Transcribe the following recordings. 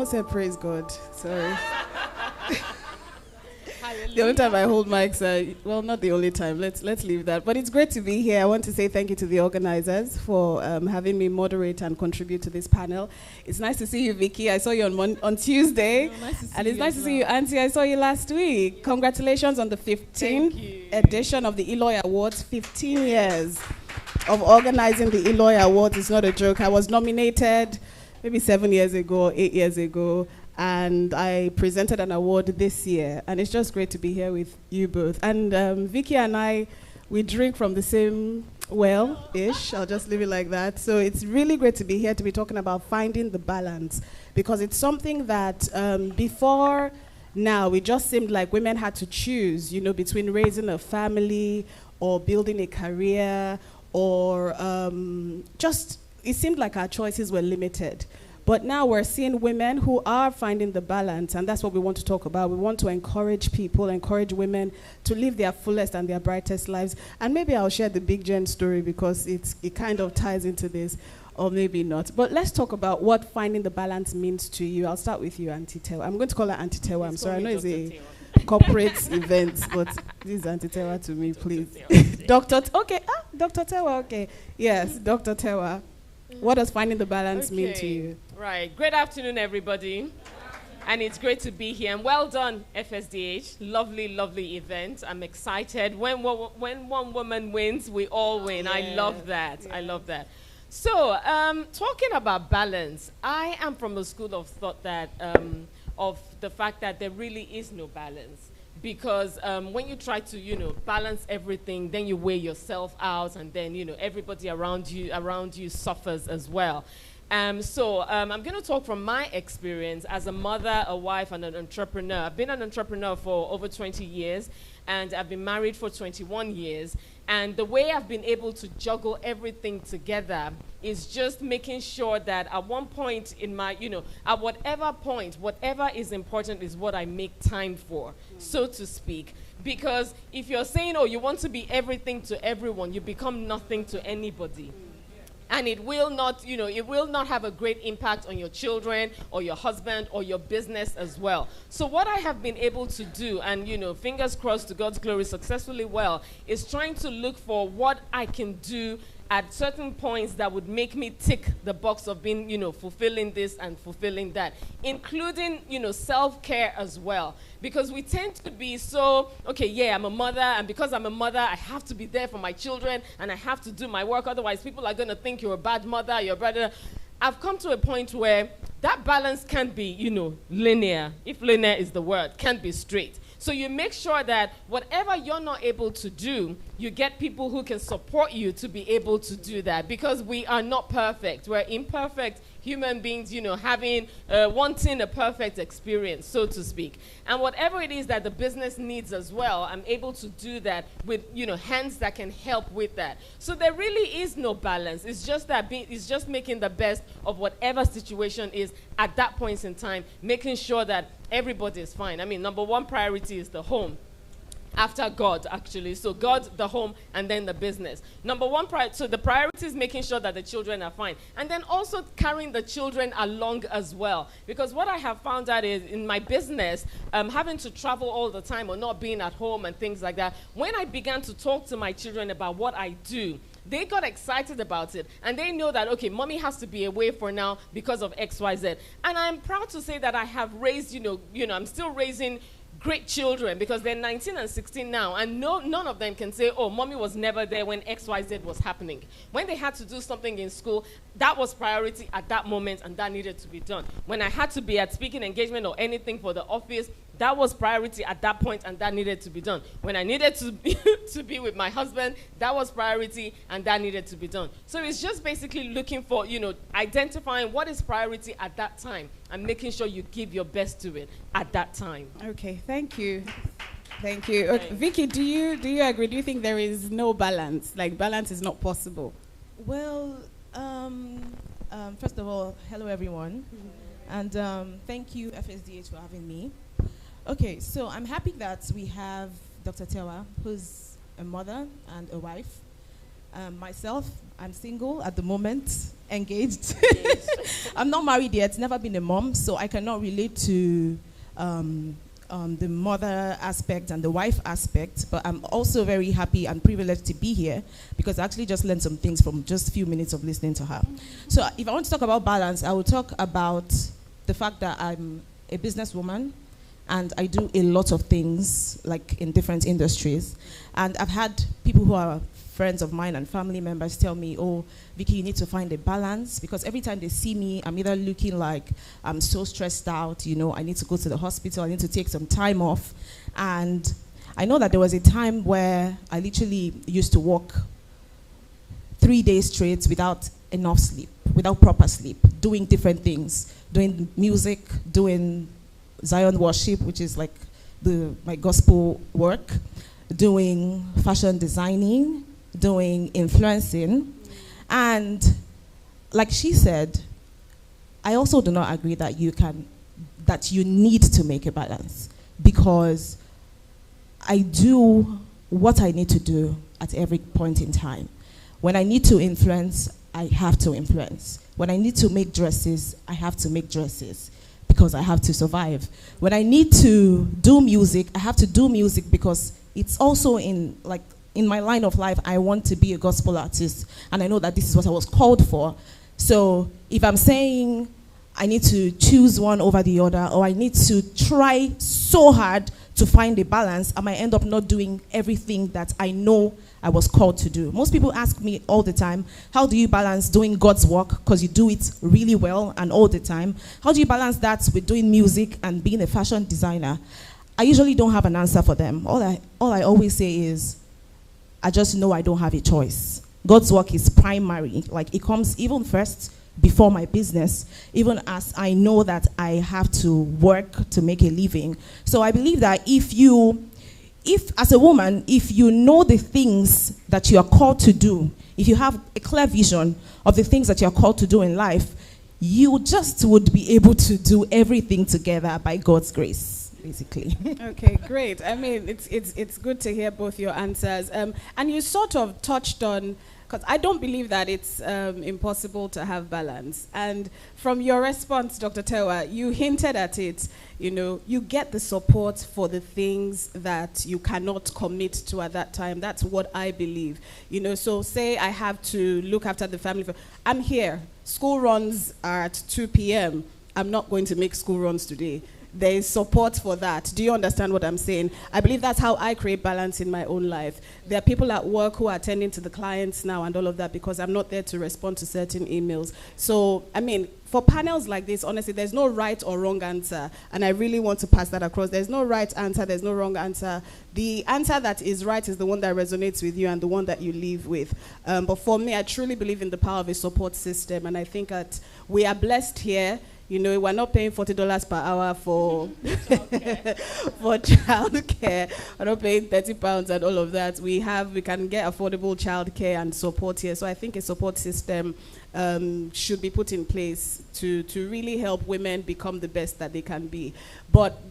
almost said praise God. Sorry. The only time I hold mics, well, not the only time. Let's leave that. But it's great to be here. I want to say thank you to the organizers for having me moderate and contribute to this panel. It's nice to see you, Veekee. I saw you on Tuesday. Nice to see and it's you nice to see you, Auntie. I saw you last week. Yeah. Congratulations on the 15th edition of the Eloy Awards. 15 years of organizing the Eloy Awards. It's not a joke. I was nominated maybe 7 years ago, 8 years ago. And I presented an award this year, and it's just great to be here with you both. And Veekee and I, we drink from the same well-ish. I'll just leave it like that. So it's really great to be here to be talking about finding the balance, because it's something that before now, it just seemed like women had to choose, between raising a family or building a career, or it seemed like our choices were limited. But now we're seeing women who are finding the balance, and that's what we want to talk about. We want to encourage people, encourage women to live their fullest and their brightest lives. And maybe I'll share the Big Jen story because it kind of ties into this, or maybe not. But let's talk about what finding the balance means to you. I'll start with you, Auntie Tewa. I'm going to call her Auntie Tewa. I'm sorry, I know it's a corporate event, but this is Auntie Tewa to me, please. Dr. Tewa, okay. Yes, Dr. Tewa. What does finding the balance mean to you? Right. Great afternoon, everybody. And it's great to be here. And well done, FSDH. Lovely, lovely event. I'm excited. When one woman wins, we all win. Yeah. I love that. Yeah. I love that. So, talking about balance, I am from a school of thought that, of the fact that there really is no balance. Because when you try to, balance everything, then you weigh yourself out, and then, everybody around you suffers as well. So I'm going to talk from my experience as a mother, a wife, and an entrepreneur. I've been an entrepreneur for over 20 years, and I've been married for 21 years. And the way I've been able to juggle everything together is just making sure that at one point in my, at whatever point, whatever is important is what I make time for, so to speak. Because if you're saying, oh, you want to be everything to everyone, you become nothing to anybody. And it will not, it will not have a great impact on your children or your husband or your business as well. So what I have been able to do, and, fingers crossed to God's glory successfully well, is trying to look for what I can do at certain points that would make me tick the box of being, fulfilling this and fulfilling that, including, self-care as well. Because we tend to be so, okay, yeah, I'm a mother, and because I'm a mother, I have to be there for my children, and I have to do my work, otherwise people are going to think you're a bad mother, you're a brother. I've come to a point where that balance can't be, linear, if linear is the word, can't be straight. So you make sure that whatever you're not able to do, you get people who can support you to be able to do that, because we are not perfect. We're imperfect human beings, wanting a perfect experience, so to speak. And whatever it is that the business needs as well, I'm able to do that with, hands that can help with that. So there really is no balance. It's just that it's just making the best of whatever situation is at that point in time, making sure that everybody is fine. I mean, number one priority is the home. After God, actually. So God, the home, and then the business. Number one, so the priority is making sure that the children are fine. And then also carrying the children along as well. Because what I have found out is in my business, having to travel all the time or not being at home and things like that, when I began to talk to my children about what I do, they got excited about it. And they know that, okay, mommy has to be away for now because of X, Y, Z. And I'm proud to say that I have raised, I'm still raising great children, because they're 19 and 16 now, and none of them can say, oh, mommy was never there when XYZ was happening. When they had to do something in school, that was priority at that moment, and that needed to be done. When I had to be at speaking engagement or anything for the office, that was priority at that point, and that needed to be done. When I needed to to be with my husband, that was priority, and that needed to be done. So it's just basically looking for, identifying what is priority at that time and making sure you give your best to it at that time. Okay, thank you. Thank you. Okay, Veekee, do you agree? Do you think there is no balance? Like, balance is not possible? Well, first of all, hello everyone. And thank you, FSDH, for having me. Okay, so I'm happy that we have Dr. Tewa, who's a mother and a wife. Myself, I'm single at the moment, engaged. I'm not married yet, never been a mom, so I cannot relate to the mother aspect and the wife aspect, but I'm also very happy and privileged to be here because I actually just learned some things from just a few minutes of listening to her. So if I want to talk about balance, I will talk about the fact that I'm a businesswoman and I do a lot of things like in different industries. And I've had people who are friends of mine and family members tell me, oh, Veekee, you need to find a balance, because every time they see me, I'm either looking like I'm so stressed out, you know, I need to go to the hospital, I need to take some time off. And I know that there was a time where I literally used to walk 3 days straight without enough sleep, without proper sleep, doing different things, doing music, doing Zion worship, which is like my gospel work, doing fashion designing, doing influencing. And like she said, I also do not agree that you need to make a balance, because I do what I need to do at every point in time. When I need to influence, I have to influence. When I need to make dresses, I have to make dresses because I have to survive. When I need to do music, I have to do music because it's also in my line of life. I want to be a gospel artist, and I know that this is what I was called for. So if I'm saying I need to choose one over the other, or I need to try so hard to find a balance, I might end up not doing everything that I know I was called to do. Most people ask me all the time, how do you balance doing God's work, because you do it really well and all the time? How do you balance that with doing music and being a fashion designer? I usually don't have an answer for them. All I always say is, I just know I don't have a choice. God's work is primary. Like, it comes even first before my business, even as I know that I have to work to make a living. So I believe that if as a woman, if you know the things that you are called to do, if you have a clear vision of the things that you are called to do in life, you just would be able to do everything together by God's grace, basically. Okay, great. I mean, it's good to hear both your answers. And you sort of touched on, because I don't believe that it's impossible to have balance. And from your response, Dr. Tewa, you hinted at it. You know, you get the support for the things that you cannot commit to at that time. That's what I believe. You know, so say I have to look after the family. I'm here. School runs are at 2 p.m. I'm not going to make school runs today. There is support for that. Do you understand what I'm saying? I believe that's how I create balance in my own life. There are people at work who are attending to the clients now and all of that because I'm not there to respond to certain emails. So, I mean, for panels like this, honestly, there's no right or wrong answer. And I really want to pass that across. There's no right answer. There's no wrong answer. The answer that is right is the one that resonates with you and the one that you live with. But for me, I truly believe in the power of a support system. And I think that we are blessed here. You know, we're not paying $40 per hour for for childcare. We're not paying £30 and all of that. We can get affordable childcare and support here. So I think a support system should be put in place to really help women become the best that they can be. But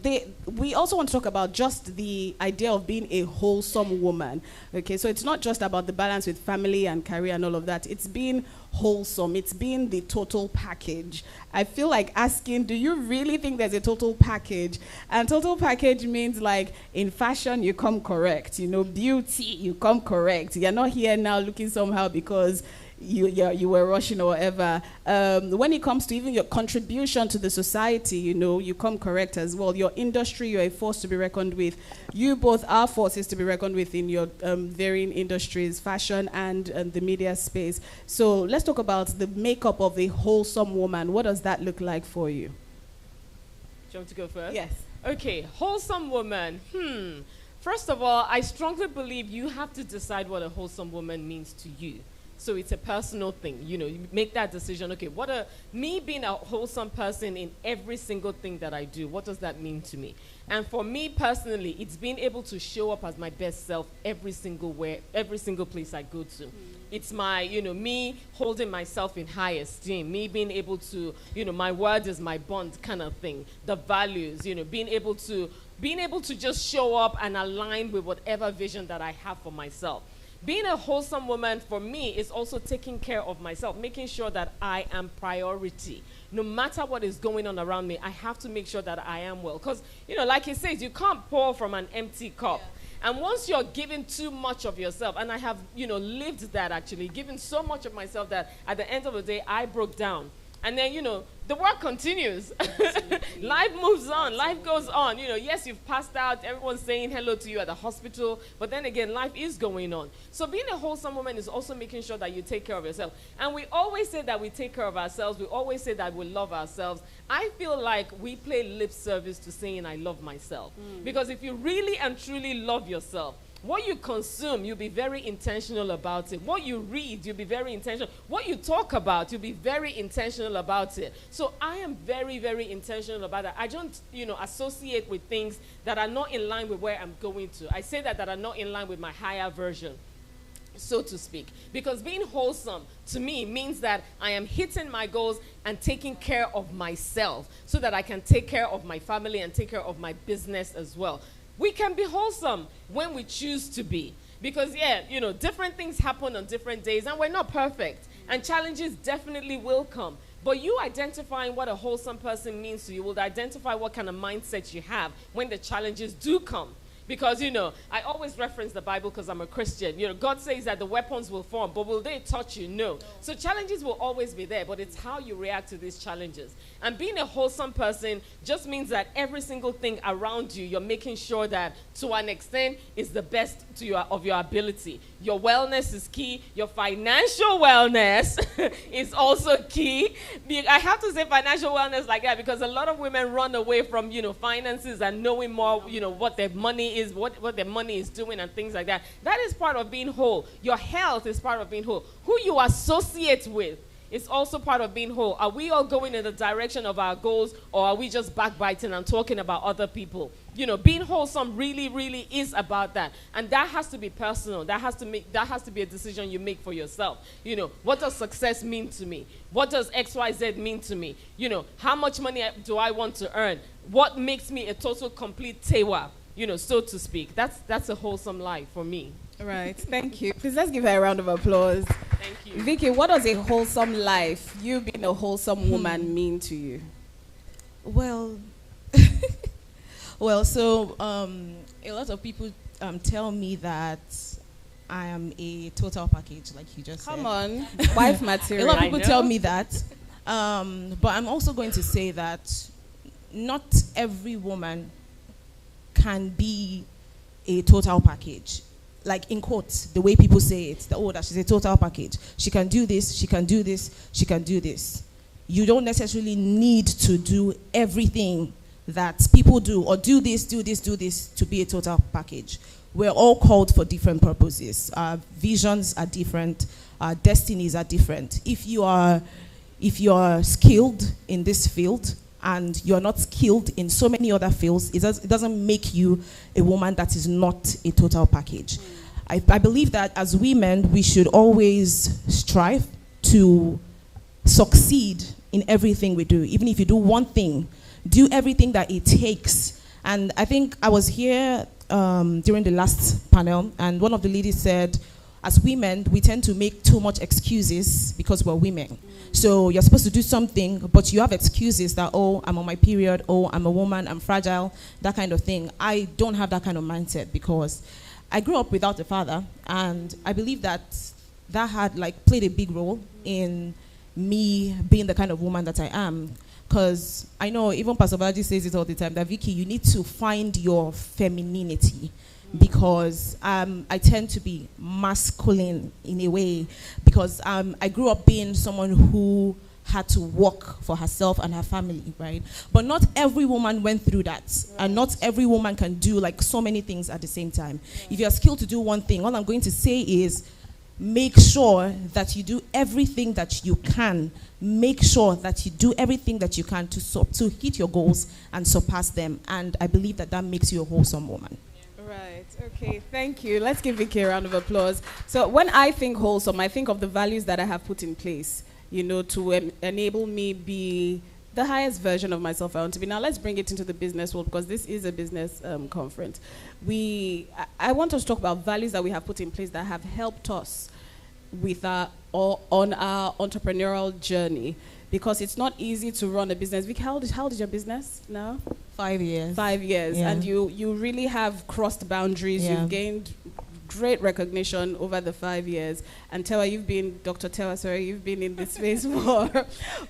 we also want to talk about just the idea of being a wholesome woman. Okay, so it's not just about the balance with family and career and all of that. It's being wholesome. It's being the total package. I feel like asking, do you really think there's a total package? And total package means, like, in fashion, you come correct. You know, beauty, you come correct. You're not here now looking somehow because you were rushing or whatever. When it comes to even your contribution to the society, you know, you come correct as well. Your industry, you're a force to be reckoned with. You both are forces to be reckoned with in your varying industries, fashion and the media space. So let's talk about the makeup of a wholesome woman. What does that look like for you? Do you want to go first? Yes. Okay, wholesome woman. First of all, I strongly believe you have to decide what a wholesome woman means to you. So it's a personal thing, you know, you make that decision. Okay, me being a wholesome person in every single thing that I do, what does that mean to me? And for me personally, it's being able to show up as my best self every single place I go to. It's my, you know, me holding myself in high esteem, me being able to, you know, my word is my bond kind of thing, the values, you know, being able to just show up and align with whatever vision that I have for myself. being a wholesome woman for me is also taking care of myself, making sure that I am priority. No matter what is going on around me, I have to make sure that I am well. Because, you know, like he says, you can't pour from an empty cup. Yeah. And once you're giving too much of yourself, and I have, you know, lived that actually, given so much of myself that at the end of the day, I broke down. And then, you know, the work continues. Life moves on. Life goes on. You know, yes, you've passed out. Everyone's saying hello to you at the hospital. But then again, life is going on. So being a wholesome woman is also making sure that you take care of yourself. And we always say that we take care of ourselves. We always say that we love ourselves. I feel like we play lip service to saying I love myself. Because if you really and truly love yourself, what you consume, you'll be very intentional about it. What you read, you'll be very intentional. What you talk about, you'll be very intentional about it. So I am very, very intentional about that. I don't, you know, associate with things that are not in line with where I'm going to. I say that are not in line with my higher version, so to speak. Because being wholesome, to me, means that I am hitting my goals and taking care of myself so that I can take care of my family and take care of my business as well. We can be wholesome when we choose to be. Because, yeah, you know, different things happen on different days, and we're not perfect. And challenges definitely will come. But you identifying what a wholesome person means to you will identify what kind of mindset you have when the challenges do come. Because, you know, I always reference the Bible because I'm a Christian. You know, God says that the weapons will form, but will they touch you? No. So challenges will always be there, but it's how you react to these challenges. And being a wholesome person just means that every single thing around you, you're making sure that, to an extent, is the best of your ability. Your wellness is key. Your financial wellness is also key. I have to say financial wellness like that because a lot of women run away from, you know, finances and knowing more, you know, what their money is, what their money is doing and things like that. That is part of being whole. Your health is part of being whole. Who you associate with is also part of being whole. Are we all going in the direction of our goals, or are we just backbiting and talking about other people? You know, being wholesome really, really is about that. And that has to be personal. That has to be a decision you make for yourself. You know, what does success mean to me? What does XYZ mean to me? You know, how much money do I want to earn? What makes me a total complete Tewa, you know, so to speak? That's a wholesome life for me. Right, thank you. Please let's give her a round of applause. Thank you. Veekee, what does a wholesome life, you being a wholesome woman, mean to you? Well, so a lot of people tell me that I am a total package, like you just said. Come on, wife material. A lot of people tell me that, but I'm also going to say that not every woman can be a total package. Like in quotes, the way people say it, that she's a total package. She can do this, she can do this, she can do this. You don't necessarily need to do everything that people do, or do this to be a total package. We're all called for different purposes. Our visions are different, our destinies are different. If you are skilled in this field, and you're not skilled in so many other fields, it doesn't make you a woman that is not a total package. I believe that as women, we should always strive to succeed in everything we do. Even if you do one thing, do everything that it takes. And I think I was here during the last panel, and one of the ladies said, as women, we tend to make too much excuses because we're women. So you're supposed to do something, but you have excuses that, oh, I'm on my period, oh, I'm a woman, I'm fragile, that kind of thing. I don't have that kind of mindset because I grew up without a father, and I believe that had played a big role in me being the kind of woman that I am. Because I know even Pastor Balaji says it all the time, that Veekee, you need to find your femininity. Because I tend to be masculine in a way, because I grew up being someone who had to work for herself and her family, right? But not every woman went through that, and not every woman can do so many things at the same time. If you're skilled to do one thing, all I'm going to say is make sure that you do everything that you can. Make sure that you do everything that you can to hit your goals and surpass them. And I believe that makes you a wholesome woman. Right, okay, thank you. Let's give Veekee a round of applause. So when I think wholesome, I think of the values that I have put in place, you know, to enable me be the highest version of myself I want to be. Now let's bring it into the business world, because this is a business conference. I want us to talk about values that we have put in place that have helped us with on our entrepreneurial journey, because it's not easy to run a business. Vicky, how old is your business now? 5 years. 5 years, Yeah. and you really have crossed boundaries. Yeah. You've gained great recognition over the 5 years. And Tewa, Dr. Tewa, you've been in this space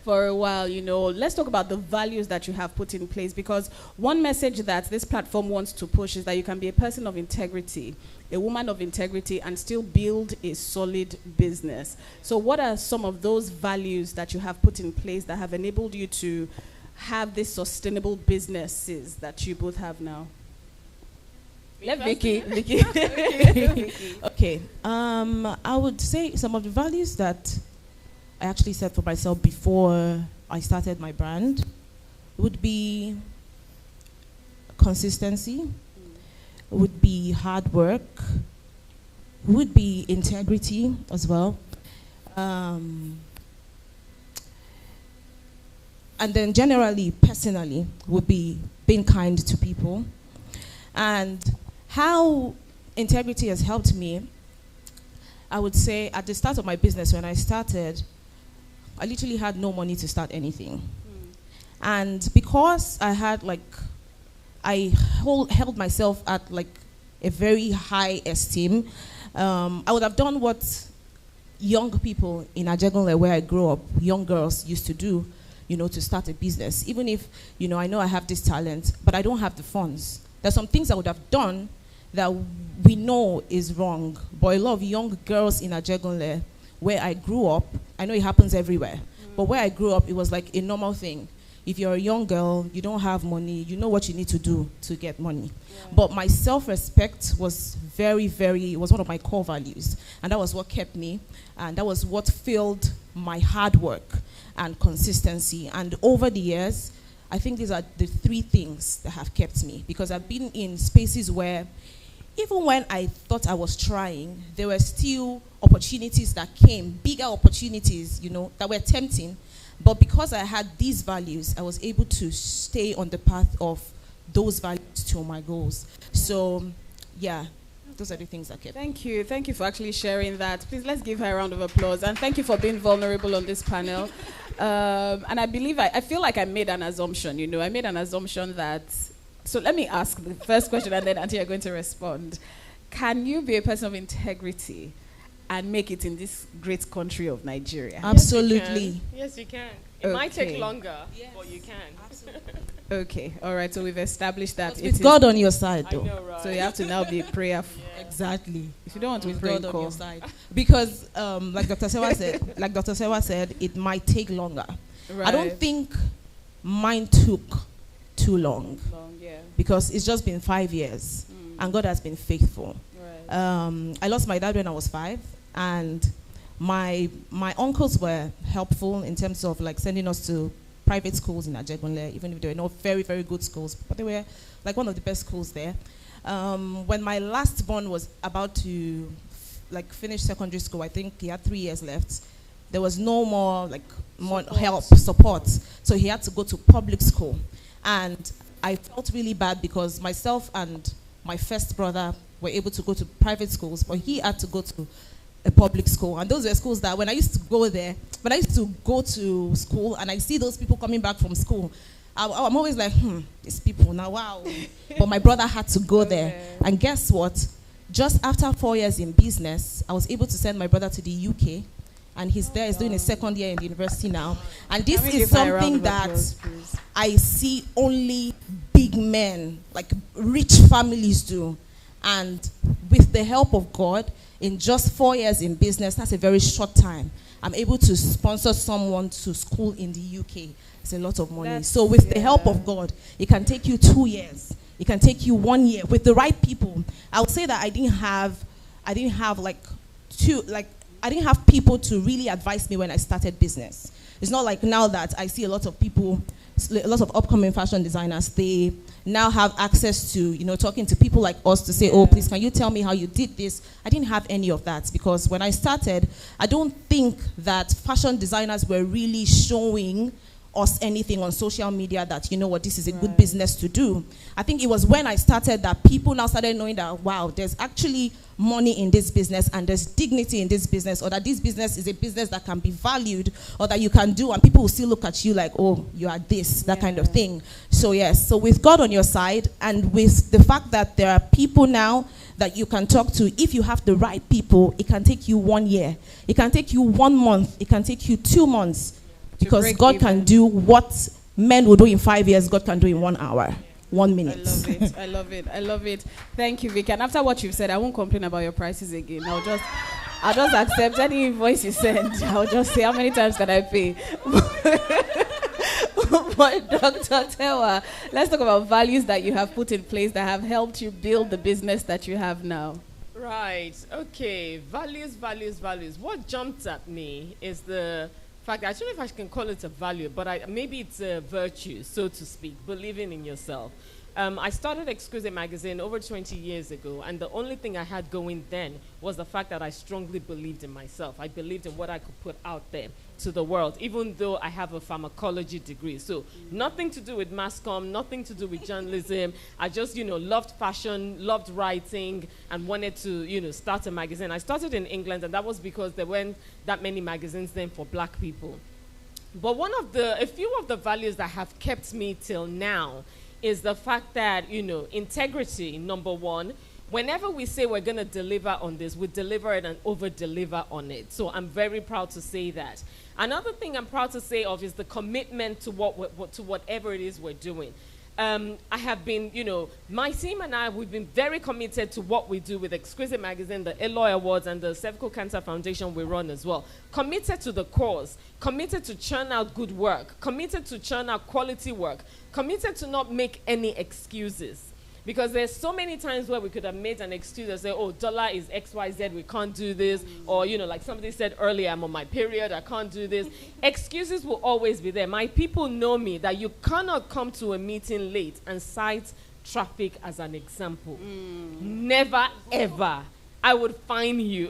for a while. Let's talk about the values that you have put in place, because one message that this platform wants to push is that you can be a person of integrity, a woman of integrity, and still build a solid business. So what are some of those values that you have put in place that have enabled you to have these sustainable businesses that you both have now? Let Vicky. Okay. I would say some of the values that I actually set for myself before I started my brand would be consistency, would be hard work, would be integrity as well. And then generally, personally, would be being kind to people. And how integrity has helped me, I would say at the start of my business, when I started, I literally had no money to start anything. And because I had I held myself at a very high esteem, I would have done what young people in Ajegunle, where I grew up, young girls used to do, to start a business. Even if, I know I have this talent, but I don't have the funds. There's some things I would have done that we know is wrong. But a lot of young girls in Ajegunle, where I grew up, I know it happens everywhere, but where I grew up, it was like a normal thing. If you're a young girl, you don't have money, you know what you need to do to get money. Yeah. But my self-respect was it was one of my core values. And that was what kept me. And that was what fueled my hard work and consistency. And over the years, I think these are the 3 things that have kept me. Because I've been in spaces where, even when I thought I was trying, there were still opportunities that came, bigger opportunities, that were tempting. But because I had these values, I was able to stay on the path of those values to my goals. So, yeah, those are the things that kept. Thank you. Thank you for actually sharing that. Please, let's give her a round of applause. And thank you for being vulnerable on this panel. And I feel like I made an assumption, I made an assumption that, so let me ask the first question, and then Auntie, you're going to respond. Can you be a person of integrity and make it in this great country of Nigeria? Absolutely. Yes, you can. It might take longer, but you can. Absolutely. Okay, all right, so we've established that. With God on your side, though. I know, right? So you have to now be prayerful. Yeah. Exactly. If you don't want to with pray, God on your side. Because, like Dr. Sewa said, it might take longer. Right. I don't think mine took too long. Because it's just been 5 years, and God has been faithful. Right. I lost my dad when I was 5, and my uncles were helpful in terms of sending us to private schools in Ajegunle, even if they were not very, very good schools, but they were one of the best schools there. When my last born was about to finish secondary school, I think he had 3 years left. There was no more support, so he had to go to public school. And I felt really bad because myself and my first brother were able to go to private schools, but he had to go to a public school. And those were schools that when I used to go to school and I see those people coming back from school, I'm always like, these people now, wow. But my brother had to go there. And guess what? Just after 4 years in business, I was able to send my brother to the UK. And he's there, he's doing his second year in the university now. And this is something that I see only big men, rich families do. And with the help of God, in just 4 years in business, that's a very short time, I'm able to sponsor someone to school in the UK. It's a lot of money. So with the help of God, it can take you 2 years. It can take you 1 year with the right people. I would say that I didn't have people to really advise me when I started business. It's not like now that I see a lot of people, a lot of upcoming fashion designers, they now have access to, talking to people like us to say, oh, please, can you tell me how you did this? I didn't have any of that because when I started, I don't think that fashion designers were really showing us anything on social media that, you know what, this is a good business to do. I think it was when I started that people now started knowing that, wow, there's actually money in this business and there's dignity in this business, or that this business is a business that can be valued or that you can do, and people will still look at you like, oh, you are this, that kind of thing. So yes, so with God on your side and with the fact that there are people now that you can talk to, if you have the right people, it can take you 1 year, it can take you 1 month, it can take you 2 months, because God can do what men will do in 5 years, God can do in 1 hour. 1 minute. I love it. I love it. I love it. Thank you, Veekee. And after what you've said, I won't complain about your prices again. I'll just accept any invoice you send. I'll just say, how many times can I pay? But Dr. Tewa, let's talk about values that you have put in place that have helped you build the business that you have now. Right. Okay. Values. What jumped at me is the fact, I don't know if I can call it a value, but maybe it's a virtue, so to speak, believing in yourself. I started Exquisite Magazine over 20 years ago, and the only thing I had going then was the fact that I strongly believed in myself. I believed in what I could put out there to the world, even though I have a pharmacology degree. So nothing to do with mass comm, nothing to do with journalism. I just, loved fashion, loved writing, and wanted to, start a magazine. I started in England, and that was because there weren't that many magazines then for black people. But a few of the values that have kept me till now is the fact that, integrity, number one. Whenever we say we're going to deliver on this, we deliver it and over-deliver on it. So I'm very proud to say that. Another thing I'm proud to say of is the commitment to whatever it is we're doing. I have been, my team and I, we've been very committed to what we do with Exquisite Magazine, the Eloy Awards, and the Cervical Cancer Foundation we run as well. Committed to the cause, committed to churn out good work, committed to churn out quality work, committed to not make any excuses. Because there's so many times where we could have made an excuse and say, oh, dollar is XYZ, we can't do this. Or, like somebody said earlier, I'm on my period, I can't do this. Excuses will always be there. My people know me that you cannot come to a meeting late and cite traffic as an example. Never, ever. I would fine you.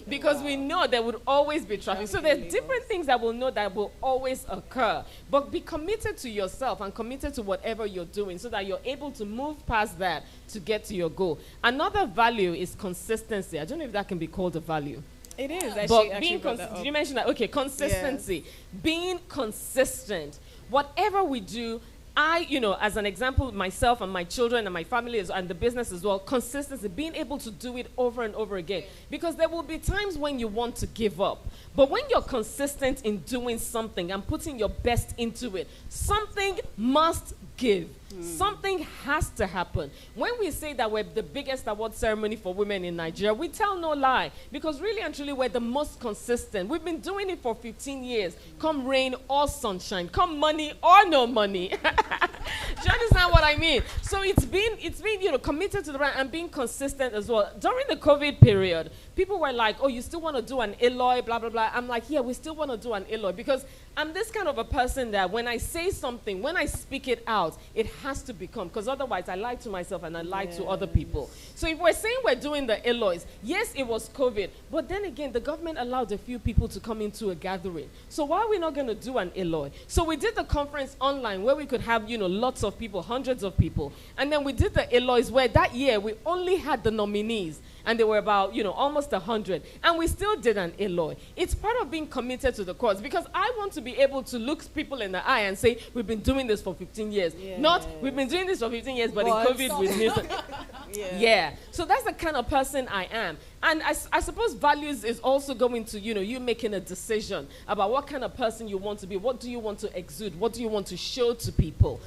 Because we know there would always be traffic. So there's different things that we'll know that will always occur. But be committed to yourself and committed to whatever you're doing so that you're able to move past that to get to your goal. Another value is consistency. I don't know if that can be called a value. It is. But did you mention that? Okay, consistency. Yes. Being consistent. Whatever we do, as an example, myself and my children and my family and the business as well, consistency, being able to do it over and over again. Because there will be times when you want to give up. But when you're consistent in doing something and putting your best into it, something must give. Something has to happen. When we say that we're the biggest award ceremony for women in Nigeria, we tell no lie. Because really and truly, we're the most consistent. We've been doing it for 15 years. Come rain or sunshine. Come money or no money. Do you understand what I mean? So it's been committed to the brand and being consistent as well. During the COVID period, people were like, oh, you still want to do an Eloy, blah, blah, blah. I'm like, yeah, we still want to do an Eloy. Because I'm this kind of a person that when I say something, when I speak it out, it has to become. Because otherwise, I lie to myself and I lie to other people. So if we're saying we're doing the Eloys, yes, it was COVID. But then again, the government allowed a few people to come into a gathering. So why are we not going to do an Eloy? So we did the conference online where we could have, lots of people, hundreds of people. And then we did the Eloys where that year we only had the nominees. And they were about, almost 100. And we still did an Eloy. It's part of being committed to the cause. Because I want to be able to look people in the eye and say, we've been doing this for 15 years. Yeah. Not, we've been doing this for 15 years, but in COVID we missed it. Yeah. So that's the kind of person I am. And I suppose values is also going to, you making a decision about what kind of person you want to be. What do you want to exude? What do you want to show to people?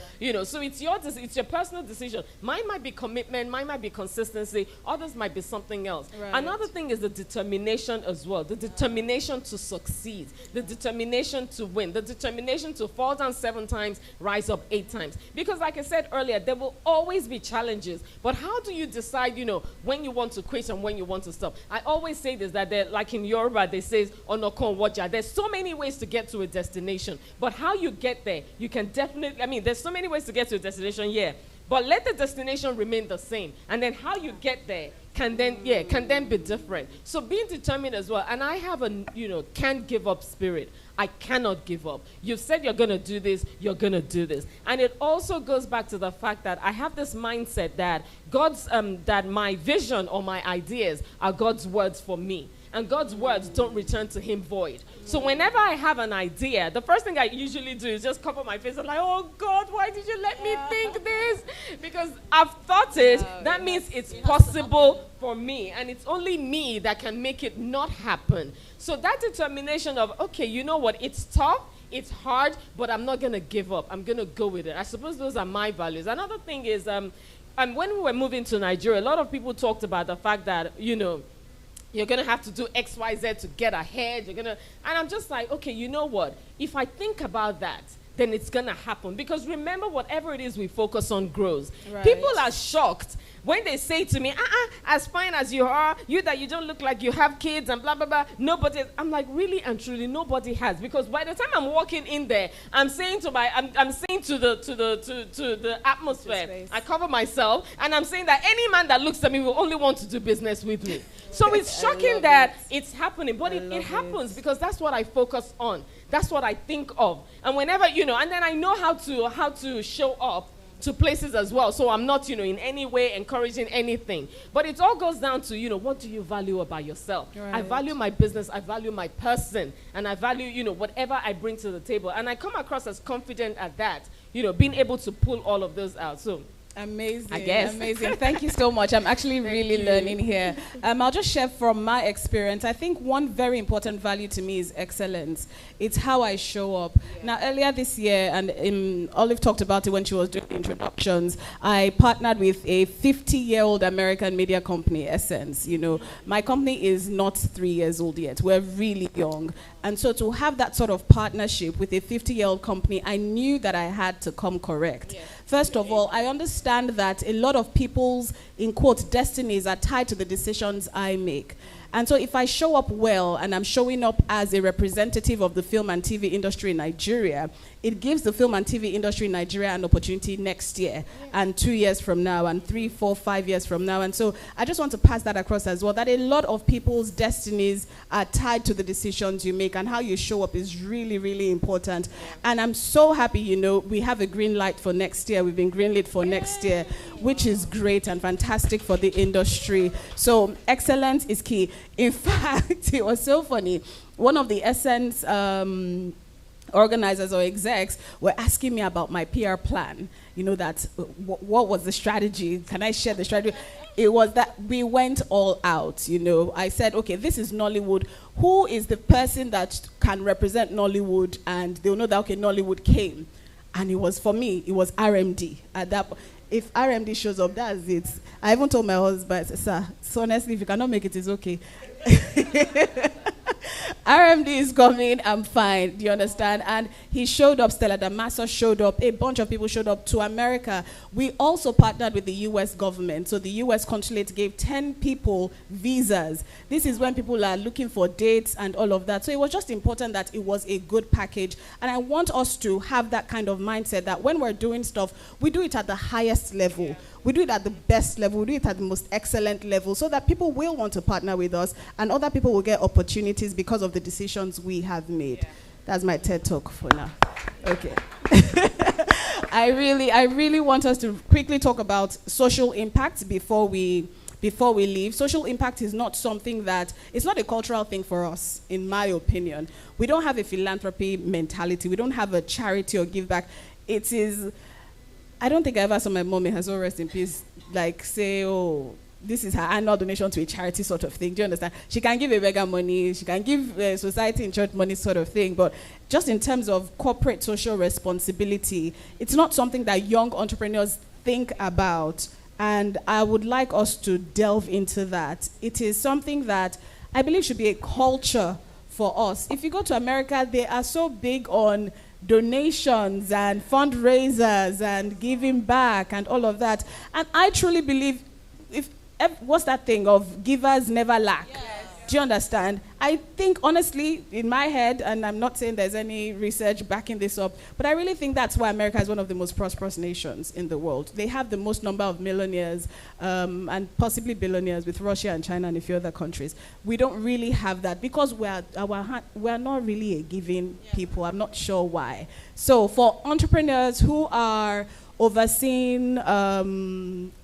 So it's your personal decision. Mine might be commitment. Mine might be consistency. Others might be something else. Right. Another thing is the determination as well. The determination to succeed. The determination to win. The determination to fall down 7 times, rise up 8 times. Because like I said earlier, there will always be challenges. But how do you decide, when you want to quit and when you want to stop? I always say this, that like in Yoruba, they say, Onokon Waja. There's so many ways to get to a destination. But how you get there, you can definitely, there's so many ways to get to a destination, yeah. but let the destination remain the same. And then how you get there can then be different. So being determined as well. And I have a, can't give up spirit. I cannot give up. You've said you're going to do this, you're going to do this. And it also goes back to the fact that I have this mindset that that my vision or my ideas are God's words for me. And God's words don't return to him void. So whenever I have an idea, the first thing I usually do is just cover my face and like, oh God, why did you let me think this? Because I've thought it. That means it's possible for me. And it's only me that can make it not happen. So that determination of, okay, you know what, it's tough, it's hard, but I'm not going to give up. I'm going to go with it. I suppose those are my values. Another thing is, when we were moving to Nigeria, a lot of people talked about the fact that, you're going to have to do X, Y, Z to get ahead. And I'm just like, okay, you know what? If I think about that, then it's going to happen. Because remember, whatever it is we focus on grows. Right. People are shocked when they say to me, as fine as you are, you don't look like you have kids and blah, blah, blah. Nobody, I'm like, really and truly, nobody has. Because by the time I'm walking in there, I'm saying to the atmosphere, I cover myself, and I'm saying that any man that looks at me will only want to do business with me. So it's shocking that it's happening, but it happens because that's what I focus on. That's what I think of. And whenever, and then I know how to show up to places as well. So I'm not, in any way encouraging anything. But it all goes down to, what do you value about yourself? Right. I value my business. I value my person. And I value, whatever I bring to the table. And I come across as confident at that, being able to pull all of those out. So amazing. I guess. Amazing. Thank you so much. I'm actually really learning here. I'll just share from my experience. I think one very important value to me is excellence. It's how I show up. Yeah. Now, earlier this year, and Olive talked about it when she was doing introductions, I partnered with a 50-year-old American media company, Essence. My company is not 3 years old yet. We're really young. And so to have that sort of partnership with a 50-year-old company, I knew that I had to come correct. Yeah. First of all, I understand that a lot of people's, in quotes, destinies are tied to the decisions I make. And so if I show up well and I'm showing up as a representative of the film and TV industry in Nigeria, it gives the film and TV industry in Nigeria an opportunity next year and 2 years from now and 3, 4, 5 years from now. And so I just want to pass that across as well, that a lot of people's destinies are tied to the decisions you make, and how you show up is really, really important. And I'm so happy, we have a green light for next year. We've been greenlit for next year, which is great and fantastic for the industry. So excellence is key. In fact, it was so funny. One of the Essence organizers or execs were asking me about my PR plan. What was the strategy? Can I share the strategy? It was that we went all out. I said, okay, this is Nollywood. Who is the person that can represent Nollywood? And they'll know that, okay, Nollywood came. And it was, for me, it was RMD. At that point, if RMD shows up, that's it. I even told my husband, sir, so honestly, if you cannot make it, it's okay. RMD is coming, I'm fine, do you understand? And he showed up, Stella Damaso showed up, a bunch of people showed up to America. We also partnered with the US government. So the US consulate gave 10 people visas. This is when people are looking for dates and all of that. So it was just important that it was a good package. And I want us to have that kind of mindset that when we're doing stuff, we do it at the highest level. Yeah. We do it at the best level. We do it at the most excellent level so that people will want to partner with us and other people will get opportunities because of the decisions we have made. Yeah. That's my TED Talk for now. Okay. I really want us to quickly talk about social impact before we leave. Social impact is not something that, it's not a cultural thing for us, in my opinion. We don't have a philanthropy mentality. We don't have a charity or give back. It is, I don't think I ever saw my mom, may her soul rest in peace, like say, oh, this is her annual donation to a charity sort of thing. Do you understand? She can give a beggar money, she can give society in church money sort of thing, but just in terms of corporate social responsibility, it's not something that young entrepreneurs think about. And I would like us to delve into that. It is something that I believe should be a culture for us. If you go to America, they are so big on donations and fundraisers and giving back and all of that. And I truly believe, what's that thing of givers never lack? Yes. Do you understand? I think, honestly, in my head, and I'm not saying there's any research backing this up, but I really think that's why America is one of the most prosperous nations in the world. They have the most number of millionaires and possibly billionaires with Russia and China and a few other countries. We don't really have that because we're not really a giving people. I'm not sure why. So for entrepreneurs who are overseeing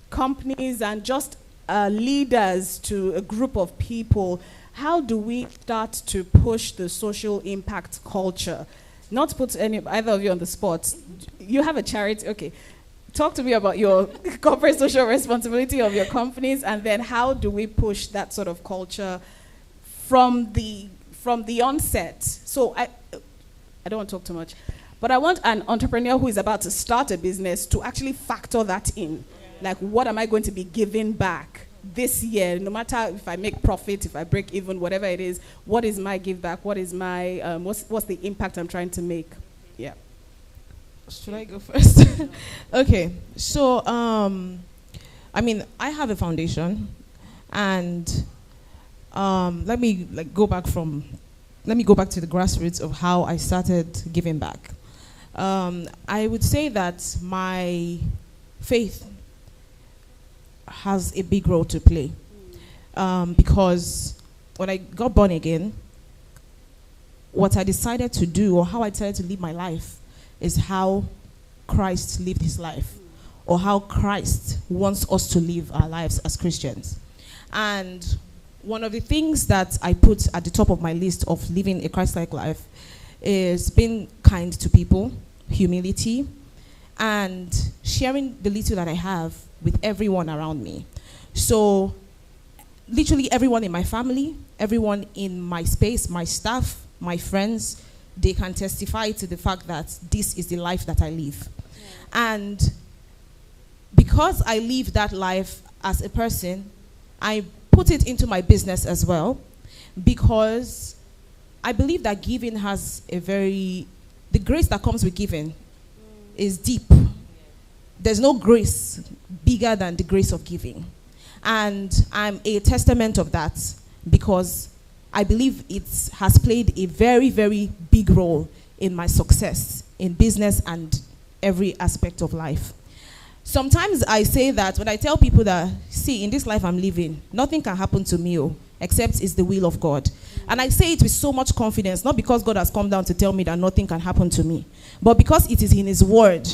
companies and just leaders to a group of people, how do we start to push the social impact culture? Not to put either of you on the spot. You have a charity, okay. Talk to me about your corporate social responsibility of your companies, and then how do we push that sort of culture from the onset? So I don't want to talk too much, but I want an entrepreneur who is about to start a business to actually factor that in. Like, what am I going to be giving back this year? No matter if I make profit, if I break even, whatever it is, what is my give back? What is my, what's the impact I'm trying to make? Yeah. Should I go first? Okay. So, I mean, I have a foundation, and let me go back to the grassroots of how I started giving back. I would say that my faith has a big role to play, because when I got born again, what I decided to do, or how I decided to live my life, is how Christ lived his life, or how Christ wants us to live our lives as Christians. And one of the things that I put at the top of my list of living a Christ-like life is being kind to people, humility, and sharing the little that I have with everyone around me. So literally everyone in my family, everyone in my space, my staff, my friends, they can testify to the fact that this is the life that I live. Yeah. And because I live that life as a person, I put it into my business as well, because I believe that giving has the grace that comes with giving is deep. There's no grace bigger than the grace of giving. And I'm a testament of that, because I believe it has played a very, very big role in my success in business and every aspect of life. Sometimes I say that when I tell people that, see, in this life I'm living, nothing can happen to me except it's the will of God. And I say it with so much confidence, not because God has come down to tell me that nothing can happen to me, but because it is in his word.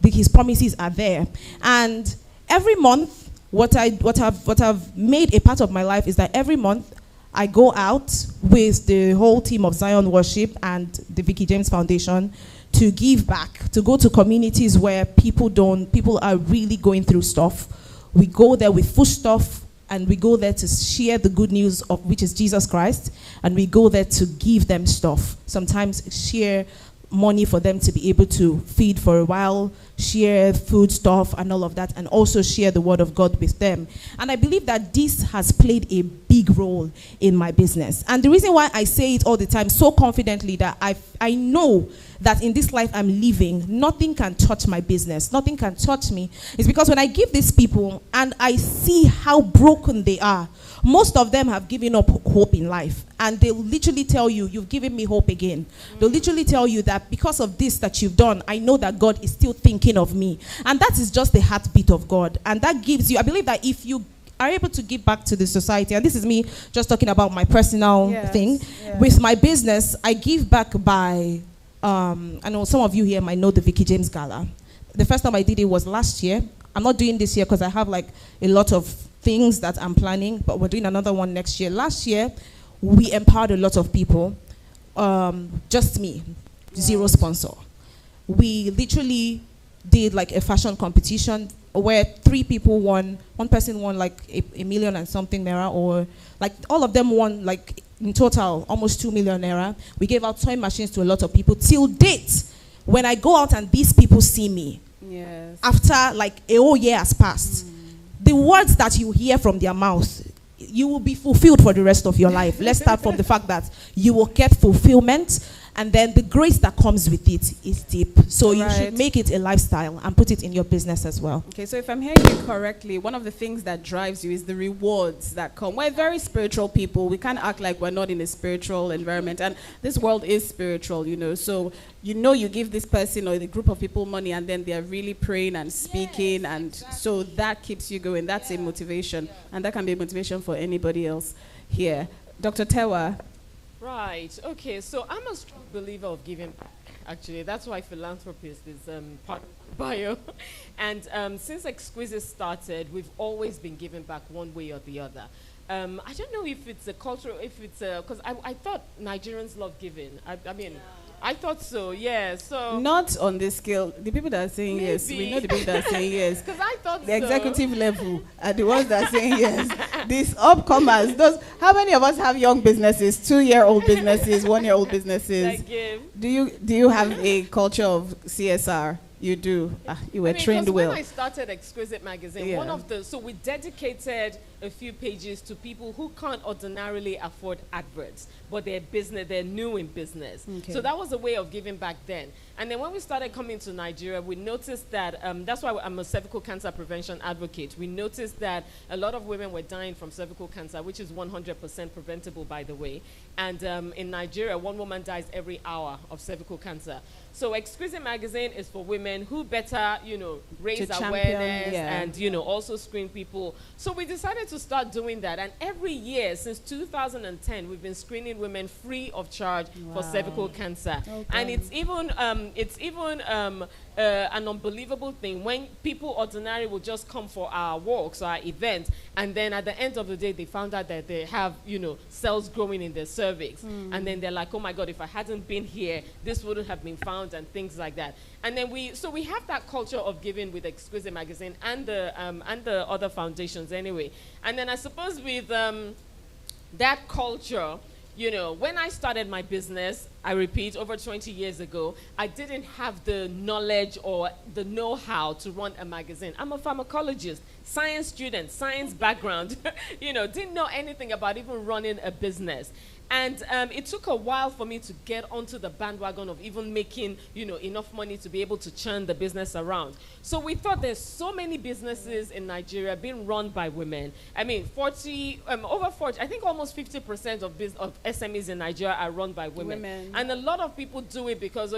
His promises are there. And every month, what I've made a part of my life is that every month I go out with the whole team of Zion Worship and the Veekee James Foundation to give back, to go to communities where people are really going through stuff. We go there with food stuff, and we go there to share the good news of which is Jesus Christ, and we go there to give them stuff. Sometimes share money for them to be able to feed for a while, share food stuff and all of that, and also share the word of God with them. And I believe that this has played a big role in my business. And the reason why I say it all the time so confidently, that I know that in this life I'm living, nothing can touch my business, nothing can touch me, is because when I give these people and I see how broken they are, most of them have given up hope in life, and they'll literally tell you, you've given me hope again. They'll literally tell you that because of this that you've done, I know that God is still thinking of me. And that is just the heartbeat of God. And that gives you, I believe that if you are able to give back to the society, and this is me just talking about my personal thing, with my business, I give back by, I know some of you here might know the Veekee James Gala. The first time I did it was last year. I'm not doing this year because I have like a lot of things that I'm planning, but we're doing another one next year. Last year, we empowered a lot of people, just me, zero sponsor. We literally did like a fashion competition where 3 people won. One person won like a million and something naira, or like all of them won like in total almost 2 million naira. We gave out sewing machines to a lot of people. Till date, when I go out and these people see me, after like a whole year has passed, the words that you hear from their mouth, you will be fulfilled for the rest of your life. Let's start from the fact that you will get fulfillment, And then the grace that comes with it is deep. So you should make it a lifestyle and put it in your business as well. Okay, so if I'm hearing you correctly, one of the things that drives you is the rewards that come. We're very spiritual people. We can't act like we're not in a spiritual environment. And this world is spiritual, you know. So, you give this person or the group of people money and then they're really praying and speaking. And so that keeps you going. That's a motivation. And that can be a motivation for anybody else here. Dr. Tewa. Right. Okay. So I'm a strong believer of giving back. Actually, that's why philanthropist is part of the bio. And since Exquisite started, we've always been giving back one way or the other. I don't know if it's a cultural, because I thought Nigerians love giving. I mean, I thought so, yeah. So not on this scale. The people that are saying maybe. Yes, we know the people that are saying yes. Because I thought the executive level are the ones that are saying yes. These upcomers, how many of us have young businesses, 2-year-old businesses, 1-year-old businesses? Do you have a culture of CSR? You do. You were trained well. When I started Exquisite Magazine, so we dedicated a few pages to people who can't ordinarily afford adverts, but they're new in business. Okay. So that was a way of giving back then. And then when we started coming to Nigeria, we noticed that, that's why I'm a cervical cancer prevention advocate. We noticed that a lot of women were dying from cervical cancer, which is 100% preventable, by the way. And in Nigeria, 1 woman dies every hour of cervical cancer. So Exquisite Magazine is for women who better, raise awareness and, also screen people. So we decided to start doing that. And every year since 2010, we've been screening women free of charge for cervical cancer. Okay. And it's even an unbelievable thing when people ordinarily will just come for our walks or our events, and then at the end of the day, they found out that they have, cells growing in their cervix. And then they're like, oh my God, if I hadn't been here, this wouldn't have been found, and things like that. And then we have that culture of giving with Exquisite Magazine and the other foundations anyway. And then I suppose with that culture, when I started my business, I repeat, over 20 years ago, I didn't have the knowledge or the know-how to run a magazine. I'm a pharmacologist, science student, science background, didn't know anything about even running a business. And it took a while for me to get onto the bandwagon of even making, enough money to be able to churn the business around. So we thought there's so many businesses in Nigeria being run by women. I mean, over 40, I think almost 50% of SMEs in Nigeria are run by women. And a lot of people do it because,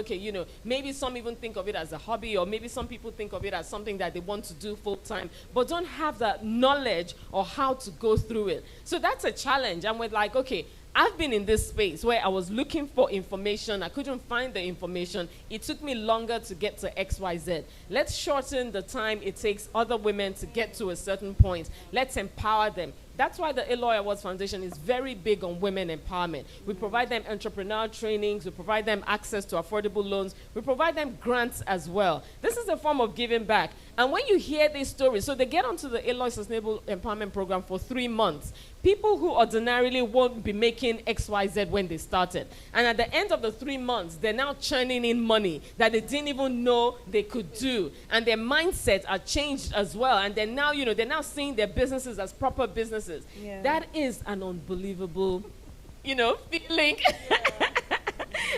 maybe some even think of it as a hobby, or maybe some people think of it as something that they want to do full time, but don't have that knowledge or how to go through it. So that's a challenge. And we're like, okay, I've been in this space where I was looking for information. I couldn't find the information. It took me longer to get to XYZ. Let's shorten the time it takes other women to get to a certain point. Let's empower them. That's why the Eloy Awards Foundation is very big on women empowerment. We provide them entrepreneurial trainings. We provide them access to affordable loans. We provide them grants as well. This is a form of giving back. And when you hear these stories, so they get onto the Eloy Sustainable Empowerment Program for 3 months. People who ordinarily won't be making XYZ when they started. And at the end of the 3 months, they're now churning in money that they didn't even know they could do. And their mindsets are changed as well. And they're now, they're now seeing their businesses as proper businesses. Yeah. That is an unbelievable, feeling.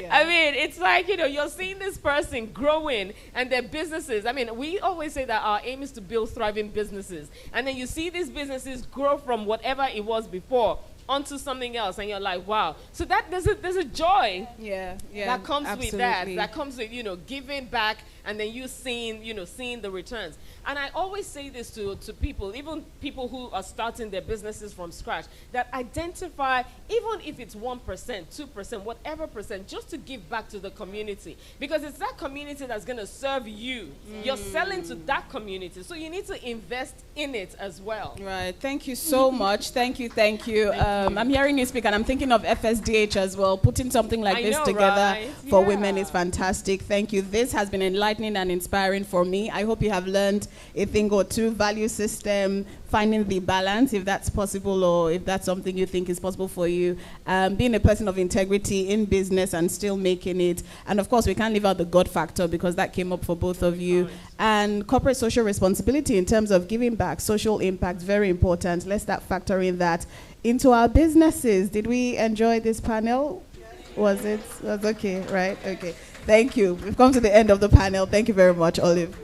Yeah. I mean, it's like, you're seeing this person growing and their businesses. I mean, we always say that our aim is to build thriving businesses. And then you see these businesses grow from whatever it was before onto something else, and you're like, wow. So that there's a joy that comes with that comes with giving back, and then you seeing the returns. And I always say this to people, even people who are starting their businesses from scratch, that identify, even if it's 1%, 2%, whatever percent, just to give back to the community, because it's that community that's going to serve you. You're selling to that community, so you need to invest in it as well. Right. Thank you so much. Thank you. I'm hearing you speak, and I'm thinking of FSDH as well. Putting something like this together for women is fantastic. Thank you. This has been enlightening and inspiring for me. I hope you have learned a thing or two. Value system, finding the balance, if that's possible, or if that's something you think is possible for you. Being a person of integrity in business and still making it. And of course, we can't leave out the God factor, because that came up for both of you. And corporate social responsibility in terms of giving back, social impact, very important. Let's start factoring that into our businesses. Did we enjoy this panel? Was it? Was okay, right? Okay. Thank you. We've come to the end of the panel. Thank you very much, Olive.